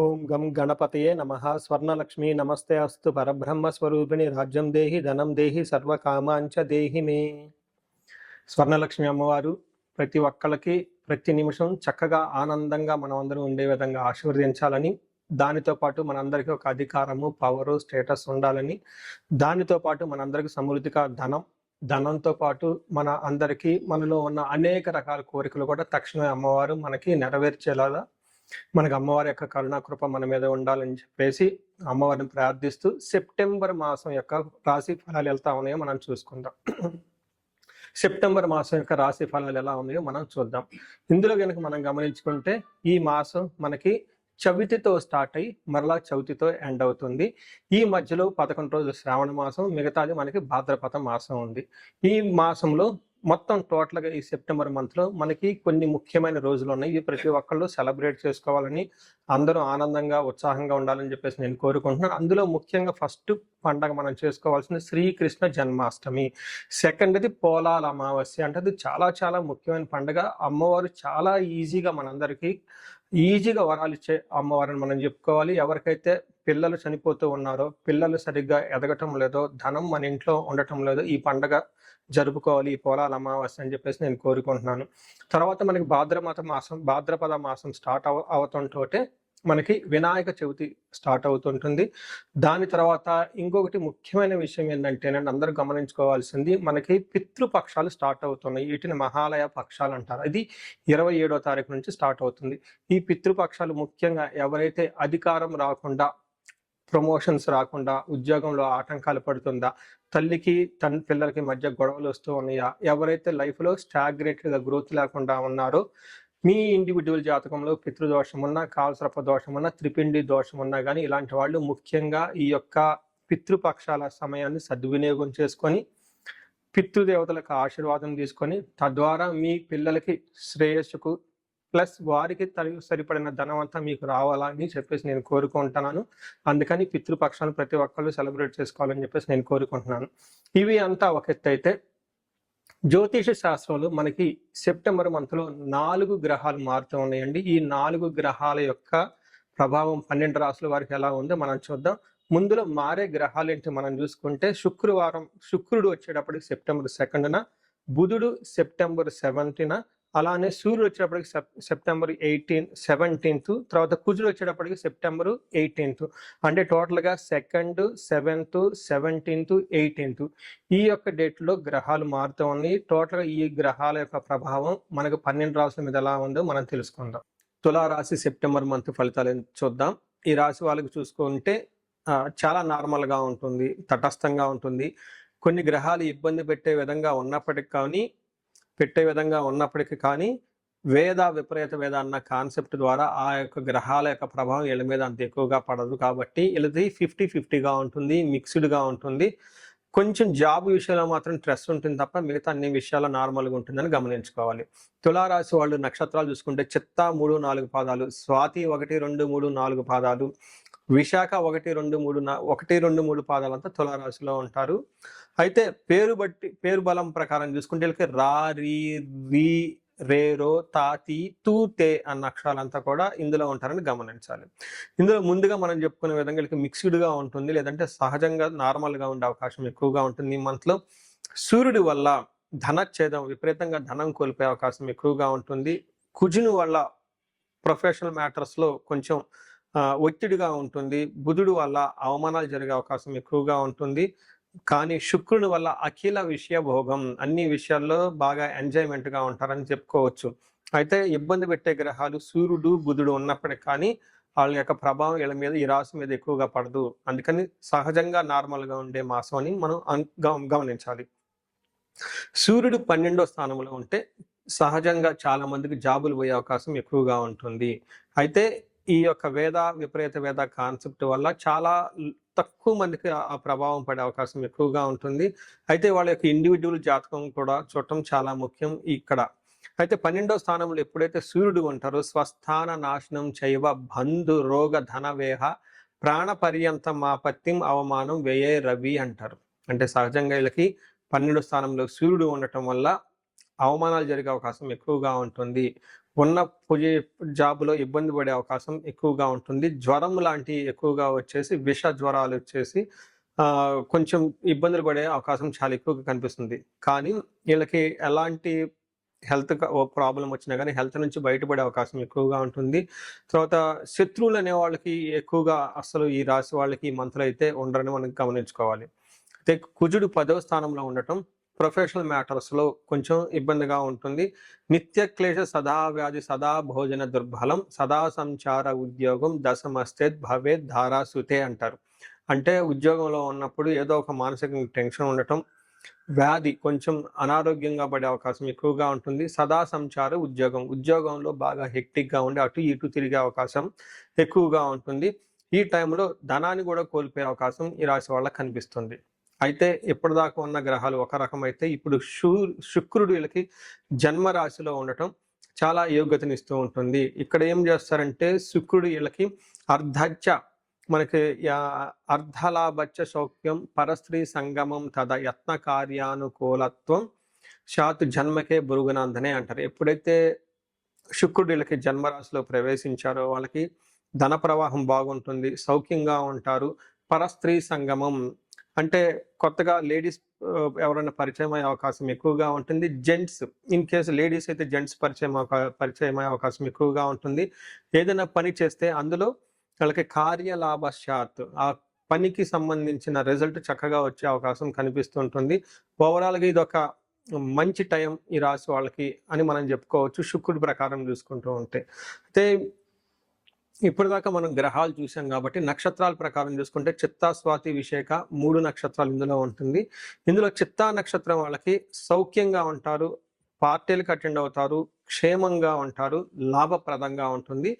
ఓం గం గణపతయే నమః. స్వర్ణలక్ష్మీ నమస్తే అస్తు. పరబ్రహ్మ స్వరూపిణి రాజ్యం దేహి ధనం దేహి సర్వకామాంచ దేహి మే. స్వర్ణలక్ష్మి అమ్మవారు ప్రతి ఒక్కళ్ళకి ప్రతి నిమిషం చక్కగా ఆనందంగా మనం అందరం ఉండే విధంగా ఆశీర్వదించాలని, దానితో పాటు మనందరికీ ఒక అధికారము, పవరు, స్టేటస్ ఉండాలని, దానితో పాటు మనందరికీ సమృద్ధిగా ధనంతో పాటు మన అందరికీ మనలో ఉన్న అనేక రకాల కోరికలు కూడా తక్షణమే అమ్మవారు మనకి నెరవేర్చేలాగా మనకు అమ్మవారి యొక్క కరుణాకృప మన మీద ఉండాలని చెప్పేసి అమ్మవారిని ప్రార్థిస్తూ సెప్టెంబర్ మాసం యొక్క రాశి ఫలాలు ఎలా ఉన్నాయో మనం చూసుకుందాం. సెప్టెంబర్ మాసం యొక్క రాశి ఫలాలు ఎలా ఉన్నాయో మనం చూద్దాం. ఇందులో కనుక మనం గమనించుకుంటే ఈ మాసం మనకి చవితితో స్టార్ట్ అయ్యి మరలా చవితితో ఎండ్ అవుతుంది. ఈ మధ్యలో 11 రోజులు శ్రావణ మాసం, మిగతాది మనకి భాద్రపద మాసం ఉంది. ఈ మాసంలో మొత్తం టోటల్గా ఈ సెప్టెంబర్ మంత్లో మనకి కొన్ని ముఖ్యమైన రోజులు ఉన్నాయి. ఇవి ప్రతి ఒక్కళ్ళు సెలబ్రేట్ చేసుకోవాలని, అందరూ ఆనందంగా ఉత్సాహంగా ఉండాలని చెప్పేసి నేను కోరుకుంటున్నాను. అందులో ముఖ్యంగా ఫస్ట్ పండగ మనం చేసుకోవాల్సింది శ్రీకృష్ణ జన్మాష్టమి. సెకండ్ది పోలాల అమావాస్య. అంటే అది చాలా చాలా ముఖ్యమైన పండుగ. అమ్మవారు చాలా ఈజీగా మనందరికీ ఈజీగా వరాలు ఇచ్చే అమ్మవారిని మనం చెప్పుకోవాలి. ఎవరికైతే పిల్లలు చనిపోతూ ఉన్నారో, పిల్లలు సరిగ్గా ఎదగటం లేదో, ధనం మన ఇంట్లో ఉండటం లేదో, ఈ పండగ జరుపుకోవాలి, ఈ పోలాల అమావాస్య అని చెప్పేసి నేను కోరుకుంటున్నాను. తర్వాత మనకి భాద్రపద మాసం స్టార్ట్ అవుతుంటే మనకి వినాయక చవితి స్టార్ట్ అవుతుంటుంది. దాని తర్వాత ఇంకొకటి ముఖ్యమైన విషయం ఏంటంటే అందరూ గమనించుకోవాల్సింది, మనకి పితృపక్షాలు స్టార్ట్ అవుతున్నాయి. వీటిని మహాలయ పక్షాలు అంటారు. ఇది 27వ తారీఖు నుంచి స్టార్ట్ అవుతుంది. ఈ పితృపక్షాలు ముఖ్యంగా ఎవరైతే అధికారం రాకుండా, ప్రమోషన్స్ రాకుండా, ఉద్యోగంలో ఆటంకాలు పడుతుందా, తల్లికి పిల్లలకి మధ్య గొడవలు వస్తూ ఉన్నాయా, ఎవరైతే లైఫ్లో స్టాగ్నేటెడ్గా గ్రోత్ లేకుండా ఉన్నారో, మీ ఇండివిజువల్ జాతకంలో పితృదోషం ఉన్నా, కాలసర్ప దోషం ఉన్నా, త్రిపిండి దోషం ఉన్నా కానీ ఇలాంటి వాళ్ళు ముఖ్యంగా ఈ యొక్క పితృపక్షాల సమయాన్ని సద్వినియోగం చేసుకొని పితృదేవతలకు ఆశీర్వాదం తీసుకొని తద్వారా మీ పిల్లలకి శ్రేయస్సుకు ప్లస్ వారికి సరిపడిన ధనం అంతా మీకు రావాలని చెప్పేసి నేను కోరుకుంటున్నాను. అందుకని పితృపక్షాలను ప్రతి ఒక్కళ్ళు సెలబ్రేట్ చేసుకోవాలని చెప్పేసి నేను కోరుకుంటున్నాను. ఇవి అంతా ఒక ఎత్తు అయితే, జ్యోతిష శాస్త్రంలో మనకి సెప్టెంబర్ మంత్లో 4 గ్రహాలు మారుతూ ఉన్నాయండి. ఈ 4 గ్రహాల యొక్క ప్రభావం 12 రాసుల వారికి ఎలా ఉందో మనం చూద్దాం. ముందులో మారే గ్రహాలు ఏంటి మనం చూసుకుంటే, శుక్రుడు వచ్చేటప్పటికి సెప్టెంబర్ 2న, బుధుడు సెప్టెంబర్ 7న, అలానే సూర్యుడు వచ్చేటప్పటికి సెప్టెంబర్ 17th, తర్వాత కుజుడు వచ్చేటప్పటికి సెప్టెంబర్ 18th. అంటే టోటల్గా 2nd, 7th, 17th, 18th ఈ యొక్క డేట్లో గ్రహాలు మారుతూ ఉన్నాయి. టోటల్గా ఈ గ్రహాల యొక్క ప్రభావం మనకు 12 రాసుల మీద ఎలా ఉందో మనం తెలుసుకుందాం. తులారాశి సెప్టెంబర్ మంత్ ఫలితాలు చూద్దాం. ఈ రాశి వాళ్ళకి చూసుకుంటే చాలా నార్మల్గా ఉంటుంది, తటస్థంగా ఉంటుంది. కొన్ని గ్రహాలు ఇబ్బంది పెట్టే విధంగా ఉన్నప్పటికీ కానీ విపరీత వేద అన్న కాన్సెప్ట్ ద్వారా ఆ యొక్క గ్రహాల యొక్క ప్రభావం వీళ్ళ మీద అంత ఎక్కువగా పడదు. కాబట్టి వీళ్ళది 50-50గా ఉంటుంది, మిక్స్డ్గా ఉంటుంది. కొంచెం జాబ్ విషయంలో మాత్రం స్ట్రెస్ ఉంటుంది తప్ప మిగతా అన్ని విషయాలు నార్మల్గా ఉంటుందని గమనించుకోవాలి. తులారాశి వాళ్ళు నక్షత్రాలు చూసుకుంటే చిత్త 3, 4 పాదాలు, స్వాతి 1, 2, 3, 4 పాదాలు, విశాఖ 1, 2, 3 పాదాలంతా తులారాశిలో ఉంటారు. అయితే పేరు బలం ప్రకారం చూసుకుంటే వీళ్ళకి రా, రీ, రీ, రేరో, తాతి, తూ, తే అన్న అక్షరాలంతా కూడా ఇందులో ఉంటారని గమనించాలి. ఇందులో ముందుగా మనం చెప్పుకునే విధంగా వీళ్ళకి మిక్స్డ్గా ఉంటుంది, లేదంటే సహజంగా నార్మల్గా ఉండే అవకాశం ఎక్కువగా ఉంటుంది. ఈ మంత్లో సూర్యుడి వల్ల ధనచ్ఛేదం, విపరీతంగా ధనం కోల్పోయే అవకాశం ఎక్కువగా ఉంటుంది. కుజుని వల్ల ప్రొఫెషనల్ మ్యాటర్స్లో కొంచెం ఒత్తిడిగా ఉంటుంది. బుధుడు వల్ల అవమానాలు జరిగే అవకాశం ఎక్కువగా ఉంటుంది. కానీ శుక్రుని వల్ల అఖిల విషయ భోగం, అన్ని విషయాల్లో బాగా ఎంజాయ్మెంట్గా ఉంటారని చెప్పుకోవచ్చు. అయితే ఇబ్బంది పెట్టే గ్రహాలు సూర్యుడు, బుధుడు ఉన్నప్పటికీ కానీ వాళ్ళ యొక్క ప్రభావం వీళ్ళ మీద, ఈ రాశి మీద ఎక్కువగా పడదు. అందుకని సహజంగా నార్మల్గా ఉండే మాసం అని మనం గమనించాలి. సూర్యుడు 12వ స్థానంలో ఉంటే సహజంగా చాలా మందికి జాబులు పోయే అవకాశం ఎక్కువగా ఉంటుంది. అయితే ఈ యొక్క విపరీత వేద కాన్సెప్ట్ వల్ల చాలా తక్కువ మందికి ఆ ప్రభావం పడే అవకాశం ఎక్కువగా ఉంటుంది. అయితే వాళ్ళ యొక్క ఇండివిజువల్ జాతకం కూడా చూడటం చాలా ముఖ్యం ఇక్కడ. అయితే 12వ స్థానంలో ఎప్పుడైతే సూర్యుడు ఉంటారో, స్వస్థాన నాశనం చైవ బంధు రోగ ధనవేహ ప్రాణ పర్యంతం ఆపత్తిం అవమానం వ్యయే రవి అంటారు. అంటే సహజంగా వీళ్ళకి 12వ స్థానంలో సూర్యుడు ఉండటం వల్ల అవమానాలు జరిగే అవకాశం ఎక్కువగా ఉంటుంది. ఉన్న జాబ్లో ఇబ్బంది పడే అవకాశం ఎక్కువగా ఉంటుంది. జ్వరం లాంటి ఎక్కువగా వచ్చేసి విష జ్వరాలు వచ్చేసి కొంచెం ఇబ్బందులు పడే అవకాశం చాలా ఎక్కువగా కనిపిస్తుంది. కానీ వీళ్ళకి ఎలాంటి హెల్త్ ప్రాబ్లం వచ్చినా కానీ హెల్త్ నుంచి బయటపడే అవకాశం ఎక్కువగా ఉంటుంది. తర్వాత శత్రువులు అనే వాళ్ళకి ఎక్కువగా అసలు ఈ రాశి వాళ్ళకి ఈ మంత్లో అయితే ఉండరని మనం గమనించుకోవాలి. అయితే కుజుడు 10వ స్థానంలో ఉండటం ప్రొఫెషనల్ మ్యాటర్స్లో కొంచెం ఇబ్బందిగా ఉంటుంది. నిత్య క్లేశ సదా వ్యాధి సదా భోజన దుర్బలం సదా సంచార ఉద్యోగం దశమస్తేద్ భవేద్ ధారాసుతే అంటారు. అంటే ఉద్యోగంలో ఉన్నప్పుడు ఏదో ఒక మానసిక టెన్షన్ ఉండటం, వ్యాధి కొంచెం అనారోగ్యంగా పడే అవకాశం ఎక్కువగా ఉంటుంది. సదా సంచార ఉద్యోగంలో బాగా హెక్టిక్గా ఉండి అటు ఇటు తిరిగే అవకాశం ఎక్కువగా ఉంటుంది. ఈ టైంలో ధనాన్ని కూడా కోల్పోయే అవకాశం ఈ రాశి వాళ్ళకి కనిపిస్తుంది. అయితే ఇప్పటిదాకా ఉన్న గ్రహాలు ఒక రకమైతే ఇప్పుడు శుక్రుడు వీళ్ళకి జన్మరాశిలో ఉండటం చాలా యోగ్యతనిస్తూ ఉంటుంది. ఇక్కడ ఏం చేస్తారంటే శుక్రుడు వీళ్ళకి అర్ధచ్చ మనకి అర్ధలాభచ్చ సౌఖ్యం పరస్త్రీ సంగమం తద యత్న కార్యానుకూలత్వం శాతు జన్మకే బురుగునందనే అంటారు. ఎప్పుడైతే శుక్రుడు వీళ్ళకి జన్మరాశిలో ప్రవేశించారో వాళ్ళకి ధన ప్రవాహం బాగుంటుంది, సౌఖ్యంగా ఉంటారు. పరస్త్రీ సంగమం అంటే కొత్తగా లేడీస్ ఎవరైనా పరిచయం అయ్యే అవకాశం ఎక్కువగా ఉంటుంది. జెంట్స్ ఇన్ కేసు లేడీస్ అయితే జెంట్స్ పరిచయం అయ్యే అవకాశం ఎక్కువగా ఉంటుంది. ఏదైనా పని చేస్తే అందులో వాళ్ళకి కార్యలాభశాత్ ఆ పనికి సంబంధించిన రిజల్ట్ చక్కగా వచ్చే అవకాశం కనిపిస్తుంటుంది. ఓవరాల్గా ఇది ఒక మంచి టైం ఈ రాశి వాళ్ళకి అని మనం చెప్పుకోవచ్చు శుక్రుడి ప్రకారం చూసుకుంటూ ఉంటే. అయితే ఇప్పటిదాకా మనం గ్రహాలు చూసాం కాబట్టి నక్షత్రాల ప్రకారం చూసుకుంటే చిత్తా స్వాతి విశాఖ 3 నక్షత్రాలు ఇందులో ఉంటుంది. ఇందులో చిత్తా నక్షత్రం వాళ్ళకి సౌఖ్యంగా ఉంటారు, పార్టీలకు అటెండ్ అవుతారు, క్షేమంగా ఉంటారు, లాభప్రదంగా ఉంటుంది.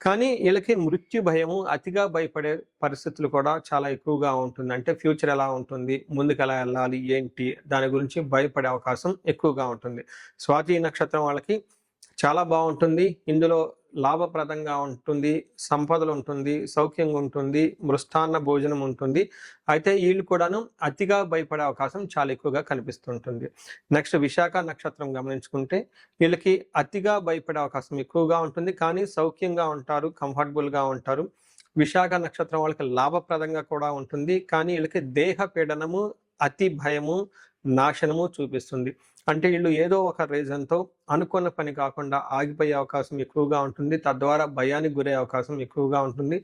కానీ వీళ్ళకి మృత్యు భయము, అతిగా భయపడే పరిస్థితులు కూడా చాలా ఎక్కువగా ఉంటుంది. అంటే ఫ్యూచర్ ఎలా ఉంటుంది, ముందుకు ఎలా వెళ్ళాలి, ఏంటి దాని గురించి భయపడే అవకాశం ఎక్కువగా ఉంటుంది. స్వాతి నక్షత్రం వాళ్ళకి చాలా బాగుంటుంది. ఇందులో లాభప్రదంగా ఉంటుంది, సంపదలు ఉంటుంది, సౌఖ్యంగా ఉంటుంది, మృష్టాన్న భోజనం ఉంటుంది. అయితే వీళ్ళు కూడాను అతిగా భయపడే అవకాశం చాలా ఎక్కువగా కనిపిస్తుంటుంది. నెక్స్ట్ విశాఖ నక్షత్రం గమనించుకుంటే వీళ్ళకి అతిగా భయపడే అవకాశం ఎక్కువగా ఉంటుంది, కానీ సౌఖ్యంగా ఉంటారు, కంఫర్టబుల్గా ఉంటారు. విశాఖ నక్షత్రం వాళ్ళకి లాభప్రదంగా కూడా ఉంటుంది, కానీ వీళ్ళకి దేహ పీడనము, అతి భయము, నాశనము చూపిస్తుంది. అంటే వీళ్ళు ఏదో ఒక రీజన్తో అనుకున్న పని కాకుండా ఆగిపోయే అవకాశం ఎక్కువగా ఉంటుంది. తద్వారా భయానికి గురే అవకాశం ఎక్కువగా ఉంటుంది.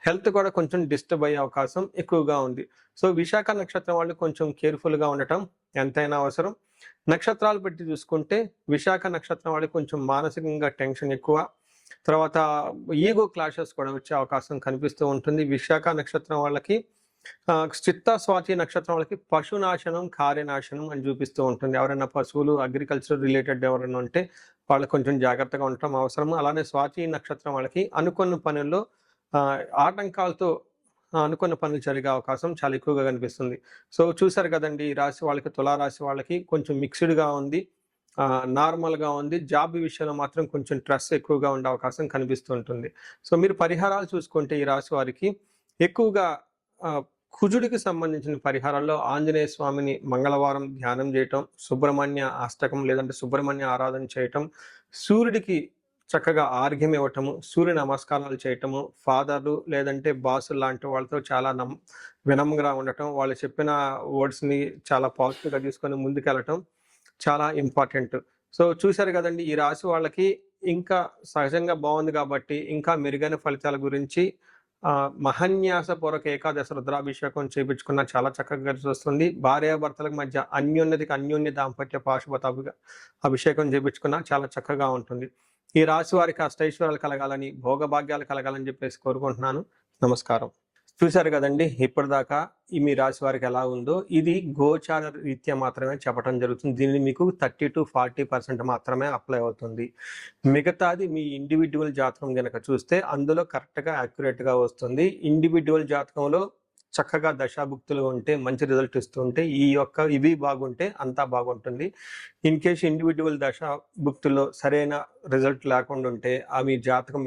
హెల్త్ కూడా కొంచెం డిస్టర్బ్ అయ్యే అవకాశం ఎక్కువగా ఉంది. సో విశాఖ నక్షత్రం వాళ్ళు కొంచెం కేర్ఫుల్గా ఉండటం ఎంతైనా అవసరం. నక్షత్రాలు పెట్టి చూసుకుంటే విశాఖ నక్షత్రం వాళ్ళకి కొంచెం మానసికంగా టెన్షన్ ఎక్కువ, తర్వాత ఈగో క్లాషెస్ కూడా వచ్చే అవకాశం కనిపిస్తూ ఉంటుంది. విశాఖ నక్షత్రం వాళ్ళకి చిత్తా స్వాతి నక్షత్రం వాళ్ళకి పశునాశనం, కార్యనాశనం అని చూపిస్తూ ఉంటుంది. ఎవరైనా పశువులు అగ్రికల్చర్ రిలేటెడ్ ఎవరైనా ఉంటే వాళ్ళకి కొంచెం జాగ్రత్తగా ఉండటం అవసరం. అలానే స్వాతి నక్షత్రం వాళ్ళకి అనుకున్న పనుల్లో ఆటంకాలతో అనుకున్న పనులు జరిగే అవకాశం చాలా ఎక్కువగా కనిపిస్తుంది. సో చూసారు కదండి, ఈ రాశి వాళ్ళకి తులారాశి వాళ్ళకి కొంచెం మిక్స్డ్గా ఉంది, నార్మల్గా ఉంది. జాబ్ విషయంలో మాత్రం కొంచెం స్ట్రెస్ ఎక్కువగా ఉండే అవకాశం కనిపిస్తుంటుంది. సో మీరు పరిహారాలు చూసుకుంటే ఈ రాశి వారికి ఎక్కువగా కుజుడికి సంబంధించిన పరిహారాల్లో ఆంజనేయ స్వామిని మంగళవారం ధ్యానం చేయటం, సుబ్రహ్మణ్య అష్టకం లేదంటే సుబ్రహ్మణ్య ఆరాధన చేయటం, సూర్యుడికి చక్కగా ఆర్ఘ్యం ఇవ్వటము, సూర్య నమస్కారాలు చేయటము, ఫాదర్లు లేదంటే బాసులు లాంటి వాళ్ళతో చాలా వినమ్రంగా ఉండటం, వాళ్ళు చెప్పిన వర్డ్స్ని చాలా పాజిటివ్గా తీసుకొని ముందుకెళ్ళటం చాలా ఇంపార్టెంట్. సో చూశారు కదండి, ఈ రాశి వాళ్ళకి ఇంకా సహజంగా బాగుంది కాబట్టి ఇంకా మెరుగైన ఫలితాల గురించి మహాన్యాసపూర్వక ఏకాదశ రుద్రాభిషేకం చేయించుకున్న చాలా చక్కగా కలిసి వస్తుంది. భార్యాభర్తలకు మధ్య అన్యోన్య దాంపత్య పాశుపత అభిషేకం చేయించుకున్న చాలా చక్కగా ఉంటుంది. ఈ రాశి వారికి అష్టైశ్వర్యాలు కలగాలని, భోగభాగ్యాలు కలగాలని చెప్పేసి కోరుకుంటున్నాను. నమస్కారం. చూశారు కదండి, ఇప్పటిదాకా మీ రాశి వారికి ఎలా ఉందో ఇది గోచార రీత్యా మాత్రమే చెప్పడం జరుగుతుంది. దీన్ని మీకు 30 to 40% మాత్రమే అప్లై అవుతుంది. మిగతాది మీ ఇండివిజువల్ జాతకం కనుక చూస్తే అందులో కరెక్ట్గా యాక్యురేట్గా వస్తుంది. ఇండివిజువల్ జాతకంలో చక్కగా దశాభుక్తులు ఉంటే మంచి రిజల్ట్ ఇస్తుంటే ఇవి బాగుంటే అంతా బాగుంటుంది. ఇన్ కేసు ఇండివిజువల్ దశాభుక్తుల్లో సరైన రిజల్ట్ లేకుండా ఉంటే మీ జాతకం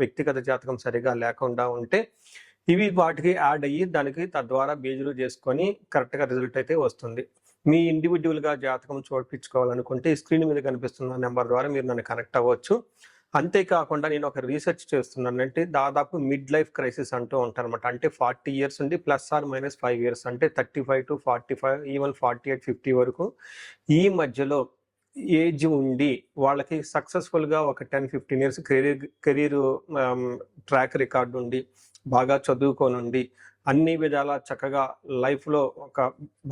వ్యక్తిగత జాతకం సరిగా లేకుండా ఉంటే ఇవి వాటికి యాడ్ అయ్యి దానికి తద్వారా బేజులు చేసుకొని కరెక్ట్గా రిజల్ట్ అయితే వస్తుంది. మీ ఇండివిడ్యువల్గా జాతకం చూపించుకోవాలనుకుంటే ఈ స్క్రీన్ మీద కనిపిస్తున్న నెంబర్ ద్వారా మీరు నన్ను కనెక్ట్ అవ్వచ్చు. అంతేకాకుండా నేను ఒక రీసెర్చ్ చేస్తున్నాను. అంటే దాదాపు మిడ్ లైఫ్ క్రైసిస్ అంటూ ఉంటారనమాట. అంటే 40 ఇయర్స్ నుండి +/- 5 ఇయర్స్, అంటే 35-45, ఈవెన్ 48, 50 వరకు ఈ మధ్యలో ఏజ్ ఉండి వాళ్ళకి సక్సెస్ఫుల్గా ఒక 10-15 ఇయర్స్ కెరీర్ ట్రాక్ రికార్డు ఉండి బాగా చదువుకోనుండి అన్ని విధాల చక్కగా లైఫ్లో ఒక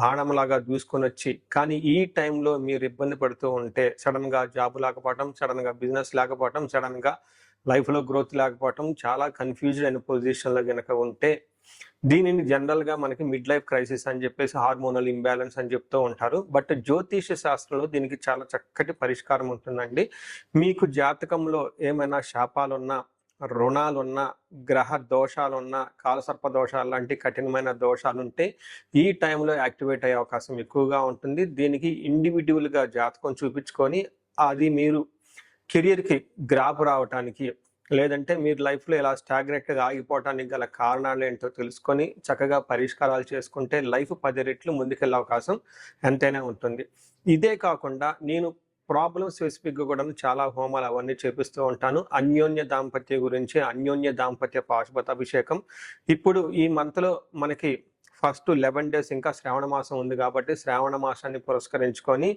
బాణంలాగా దూసుకొని వచ్చి, కానీ ఈ టైంలో మీరు ఇబ్బంది పడుతూ ఉంటే, సడన్గా జాబ్ లేకపోవటం, సడన్గా బిజినెస్ లేకపోవటం, సడన్గా లైఫ్లో గ్రోత్ లేకపోవటం, చాలా కన్ఫ్యూజ్డ్ అయిన పొజిషన్లో కనుక ఉంటే, దీనిని జనరల్గా మనకి మిడ్ లైఫ్ క్రైసిస్ అని చెప్పేసి హార్మోనల్ ఇంబ్యాలెన్స్ అని చెప్తూ ఉంటారు. బట్ జ్యోతిష శాస్త్రంలో దీనికి చాలా చక్కటి పరిష్కారం ఉంటుందండి. మీకు జాతకంలో ఏమైనా శాపాలున్నా, రుణాలున్నా, గ్రహ దోషాలున్నా, కాలసర్ప దోషాలు లాంటి కఠినమైన దోషాలుంటే ఈ టైంలో యాక్టివేట్ అయ్యే అవకాశం ఎక్కువగా ఉంటుంది. దీనికి ఇండివిడ్యువల్గా జాతకం చూపించుకొని అది మీరు కెరియర్కి గ్రాప్ రావటానికి, లేదంటే మీరు లైఫ్లో ఇలా స్టాగ్నెట్గా ఆగిపోవటానికి గల కారణాలు ఏంటో తెలుసుకొని చక్కగా పరిష్కారాలు చేసుకుంటే లైఫ్ 10 రెట్లు ముందుకెళ్ళే అవకాశం ఎంతైనా ఉంటుంది. ఇదే కాకుండా నేను ప్రాబ్లమ్ స్పెసిఫిక్గా కూడా చాలా హోమాలు అవన్నీ చేపిస్తూ ఉంటాను. అన్యోన్య దాంపత్య గురించి, అన్యోన్య దాంపత్య పాశుపతాభిషేకం. ఇప్పుడు ఈ మంత్లో మనకి ఫస్ట్ 11 డేస్ ఇంకా శ్రావణ మాసం ఉంది కాబట్టి శ్రావణ మాసాన్ని పురస్కరించుకొని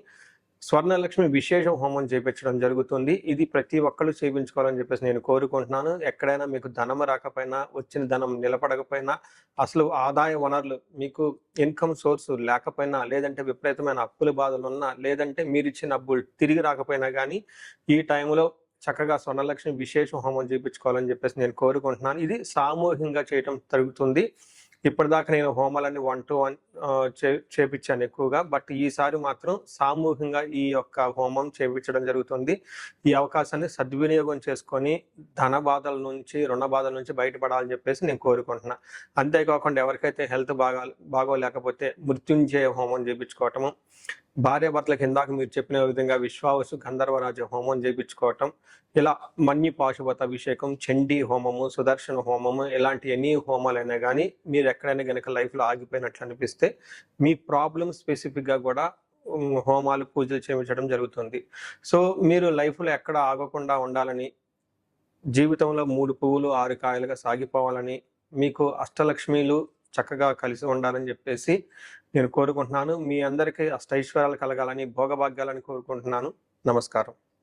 స్వర్ణలక్ష్మి విశేష హోమం చేయించడం జరుగుతుంది. ఇది ప్రతి ఒక్కరు చేయించుకోవాలని చెప్పేసి నేను కోరుకుంటున్నాను. ఎక్కడైనా మీకు ధనం రాకపోయినా, వచ్చిన ధనం నిలబడకపోయినా, అసలు ఆదాయ వనరులు మీకు ఇన్కమ్ సోర్స్ లేకపోయినా, లేదంటే విపరీతమైన అప్పుల బాధలు ఉన్నా, లేదంటే మీరు ఇచ్చిన అప్పులు తిరిగి రాకపోయినా కానీ ఈ టైంలో చక్కగా స్వర్ణలక్ష్మి విశేష హోమం చేయించుకోవాలని చెప్పేసి నేను కోరుకుంటున్నాను. ఇది సామూహికంగా చేయటం జరుగుతుంది. ఇప్పటిదాకా నేను హోమాలన్నీ 1-to-1 చేపించాను ఎక్కువగా, బట్ ఈసారి మాత్రం సామూహికంగా ఈ యొక్క హోమం చేయించడం జరుగుతుంది. ఈ అవకాశాన్ని సద్వినియోగం చేసుకొని ధన బాధల నుంచి, రుణ బాధల నుంచి బయటపడాలని చెప్పేసి నేను కోరుకుంటున్నా. అంతేకాకుండా ఎవరికైతే హెల్త్ బాగోలేకపోతే మృత్యుంజయ హోమం చేయించుకోవటము, భార్యాభర్తలకు ఇందాక మీరు చెప్పిన విధంగా విశ్వావసు గంధర్వరాజ హోమం చేయించుకోవటం, ఇలా మన్య పాశుపత అభిషేకం, చండీ హోమము, సుదర్శన హోమము, ఇలాంటి ఎన్ని హోమాలైనా కానీ మీరు ఎక్కడైనా కనుక లైఫ్లో ఆగిపోయినట్లు అనిపిస్తే మీ ప్రాబ్లమ్ స్పెసిఫిక్గా కూడా హోమాలు, పూజలు చేయించడం జరుగుతుంది. సో మీరు లైఫ్లో ఎక్కడ ఆగకుండా ఉండాలని, జీవితంలో 3 పువ్వులు 6 కాయలుగా సాగిపోవాలని, మీకు అష్టలక్ష్మీలు చక్కగా కలిసి ఉండాలని చెప్పేసి నేను కోరుకుంటున్నాను. మీ అందరికీ అష్టైశ్వర్యాలు కలగాలని, భోగభాగ్యాలని కోరుకుంటున్నాను. నమస్కారం.